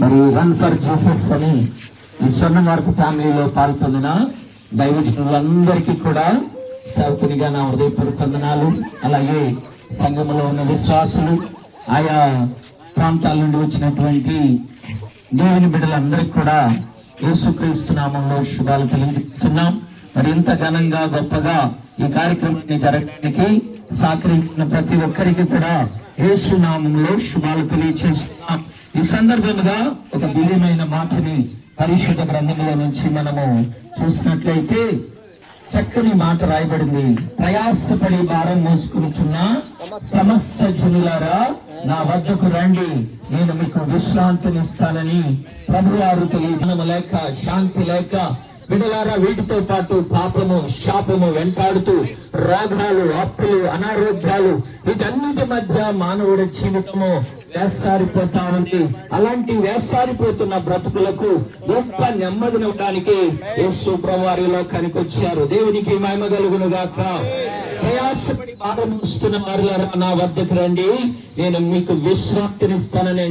మరి run for Jesus అని ఈ స్వర్ణవార్త ఫ్యామిలీలో పాల్పొందిన దైవజనులందరికీ కూడా సేవకునిగా నా హృదయపూర్వక వందనాలు. అలాగే సంఘములో ఉన్న విశ్వాసులు, ఆయా ప్రాంతాల నుండి వచ్చినటువంటి దేవుని బిడ్డలందరికీ కూడా యేసుక్రీస్తు నామంలో శుభాలు తెలియజేస్తున్నాం. మరి ఇంత ఘనంగా గొప్పగా ఈ కార్యక్రమాన్ని జరగడానికి సహకరించిన ప్రతి ఒక్కరికి కూడా యేసు నామంలో శుభాలు తెలియజేస్తున్నాం. ఈ సందర్భంగా ఒక బిలీమైన మాటని పరిశుద్ధ గ్రంథంలో నుంచి మనము చూసినట్లయితే చక్కని మాట రాయబడింది. ప్రయాసపడి భారం మోసుకునిచున్న సమస్త జనులారా నా వద్దకు రండి, నేను మీకు విశ్రాంతినిస్తానని ప్రభువారు తెలియజేయడం లేక శాంతి లేక బిడ్డలారా వీటితో పాటు పాపము శాపము వెంటాడుతూ రోగాలు అప్పులు అనారోగ్యాలు వీటన్నిటి మధ్య మానవుడి జీవితము వేసారిపోతా ఉంది. అలాంటి వేసారిపోతున్న బ్రతుకులకు గొప్ప నెమ్మదినివ్వడానికి యేసు ప్రభువారు లోకానికి వచ్చారు. దేవునికి మహిమ కలుగును గాక. ప్రయాసపడి భారం మోస్తున్న వారులారా నా వద్దకు రండి, నేను మీకు విశ్రాంతినిస్తానని